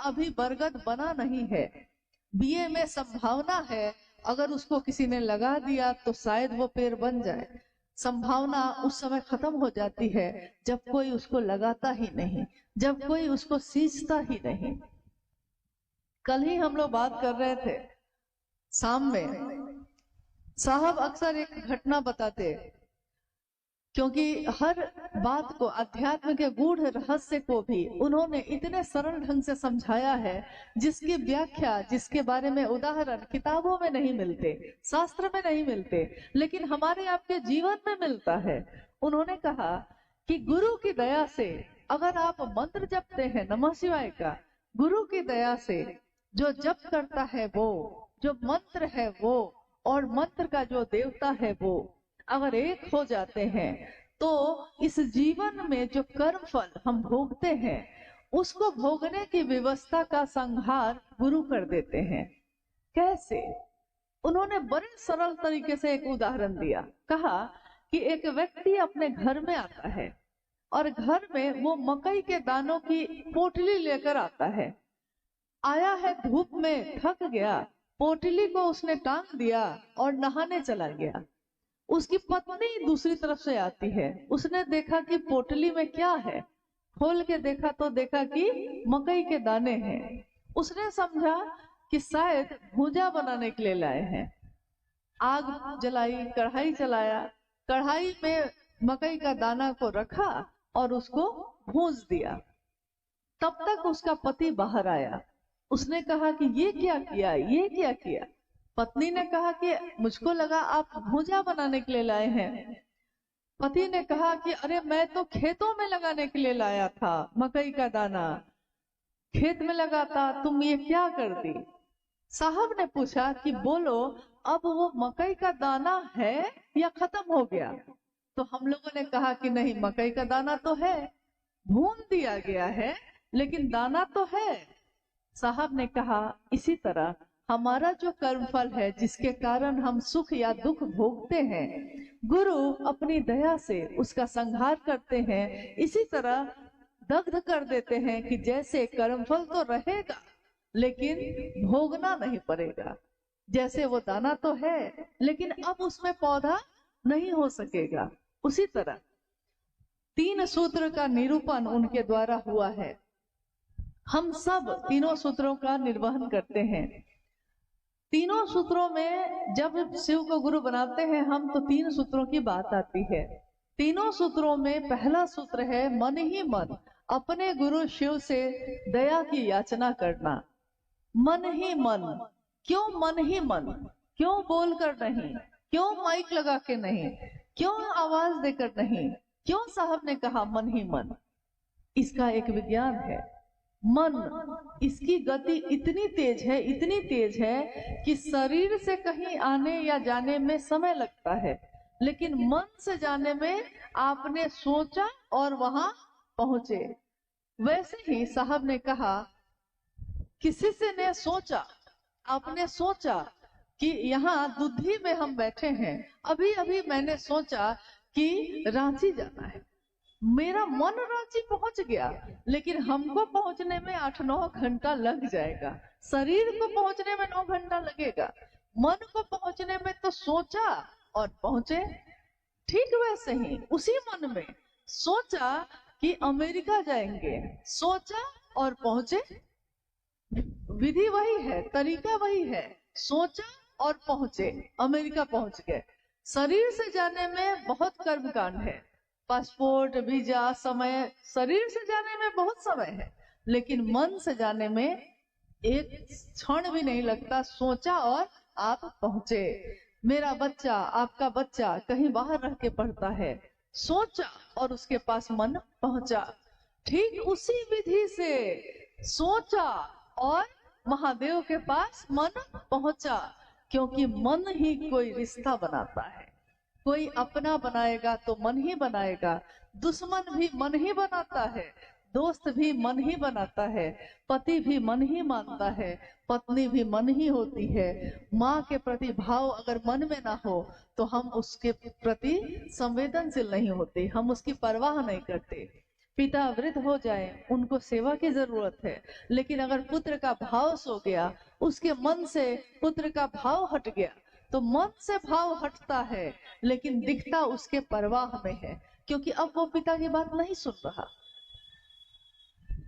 अभी बरगद बना नहीं है, बीए में संभावना है, अगर उसको किसी ने लगा दिया तो शायद वो पेड़ बन जाए। संभावना उस समय खत्म हो जाती है जब कोई उसको लगाता ही नहीं, जब कोई उसको सींचता ही नहीं। कल ही हम लोग बात कर रहे थे शाम में, साहब अक्सर एक घटना बताते, क्योंकि हर बात को, अध्यात्म के गूढ़ रहस्य को भी उन्होंने इतने सरल ढंग से समझाया है जिसकी व्याख्या, जिसके बारे में उदाहरण किताबों में नहीं मिलते, शास्त्र में नहीं मिलते, लेकिन हमारे आपके जीवन में मिलता है। उन्होंने कहा कि गुरु की दया से अगर आप मंत्र जपते हैं नमः शिवाय का, गुरु की दया से जो जप करता है वो, जो मंत्र है वो और मंत्र का जो देवता है वो अगर एक हो जाते हैं तो इस जीवन में जो कर्म फल हम भोगते हैं उसको भोगने की व्यवस्था का संहार गुरु कर देते हैं। कैसे? उन्होंने बड़े सरल तरीके से एक उदाहरण दिया। कहा कि एक व्यक्ति अपने घर में आता है और घर में वो मकई के दानों की पोटली लेकर आता है। आया है धूप में, थक गया, पोटली को उसने टांग दिया और नहाने चला गया। उसकी पत्नी दूसरी तरफ से आती है, उसने देखा कि पोटली में क्या है, खोल के देखा तो देखा कि मकई के दाने हैं। उसने समझा कि शायद भुजा बनाने के लिए लाए हैं। आग जलाई, कढ़ाई चलाया, कढ़ाई में मकई का दाना को रखा और उसको भूंज दिया। तब तक उसका पति बाहर आया। उसने कहा कि ये क्या किया, ये क्या किया? पत्नी ने कहा कि मुझको लगा आप भुजा बनाने के लिए लाए हैं। पति ने कहा कि अरे मैं तो खेतों में लगाने के लिए लाया था, मकई का दाना खेत में लगाता, तुम ये क्या कर दी? साहब ने पूछा कि बोलो अब वो मकई का दाना है या खत्म हो गया? तो हम लोगों ने कहा कि नहीं, मकई का दाना तो है, भून दिया गया है लेकिन दाना तो है। साहब ने कहा इसी तरह हमारा जो कर्मफल है, जिसके कारण हम सुख या दुख भोगते हैं, गुरु अपनी दया से उसका संहार करते हैं। इसी तरह दग्ध कर देते हैं कि जैसे कर्मफल तो रहेगा लेकिन भोगना नहीं पड़ेगा। जैसे वो दाना तो है लेकिन अब उसमें पौधा नहीं हो सकेगा। उसी तरह 3 सूत्र का निरूपण उनके द्वारा हुआ है। हम सब तीनों सूत्रों का निर्वहन करते हैं। तीनों सूत्रों में जब शिव को गुरु बनाते हैं हम, तो 3 सूत्रों की बात आती है। तीनों सूत्रों में पहला सूत्र है मन ही मन अपने गुरु शिव से दया की याचना करना। मन ही मन, क्यों मन ही मन? क्यों बोलकर नहीं? क्यों माइक लगा के नहीं? क्यों आवाज देकर नहीं? क्यों साहब ने कहा मन ही मन? इसका एक विज्ञान है। मन, इसकी गति इतनी तेज है, इतनी तेज है कि शरीर से कहीं आने या जाने में समय लगता है, लेकिन मन से जाने में आपने सोचा और वहां पहुंचे। वैसे ही साहब ने कहा किसी से ने सोचा, आपने सोचा कि यहाँ दुधी में हम बैठे हैं, अभी अभी मैंने सोचा कि रांची जाना है, मेरा मन रांची पहुंच गया, लेकिन हमको पहुंचने में 8-9 घंटा लग जाएगा। शरीर को पहुंचने में 9 घंटा लगेगा, मन को पहुंचने में तो सोचा और पहुंचे। ठीक वैसे ही उसी मन में सोचा कि अमेरिका जाएंगे, सोचा और पहुंचे। विधि वही है, तरीका वही है, सोचा और पहुंचे, अमेरिका पहुंच गए। शरीर से जाने में बहुत कर्मकांड है, पासपोर्ट, वीजा, समय, शरीर से जाने में बहुत समय है, लेकिन मन से जाने में एक क्षण भी नहीं लगता। सोचा और आप पहुंचे। मेरा बच्चा, आपका बच्चा कहीं बाहर रह के पढ़ता है, सोचा और उसके पास मन पहुंचा। ठीक उसी विधि से सोचा और महादेव के पास मन पहुंचा, क्योंकि मन ही कोई रिश्ता बनाता है। कोई अपना बनाएगा तो मन ही बनाएगा, दुश्मन भी मन ही बनाता है, दोस्त भी मन ही बनाता है, पति भी मन ही मानता है, पत्नी भी मन ही होती है। माँ के प्रति भाव अगर मन में ना हो तो हम उसके प्रति संवेदनशील नहीं होते, हम उसकी परवाह नहीं करते। पिता वृद्ध हो जाए, उनको सेवा की जरूरत है, लेकिन अगर पुत्र का भाव सो गया, उसके मन से पुत्र का भाव हट गया, तो मन से भाव हटता है लेकिन दिखता उसके परवाह में है, क्योंकि अब वो पिता की बात नहीं सुन रहा।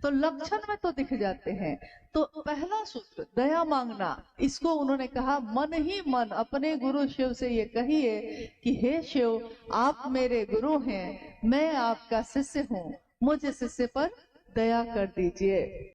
तो लक्षण में तो दिख जाते हैं। तो पहला सूत्र दया मांगना, इसको उन्होंने कहा मन ही मन अपने गुरु शिव से ये कहिए कि हे शिव, आप मेरे गुरु हैं, मैं आपका शिष्य हूँ, मुझ शिष्य पर दया कर दीजिए।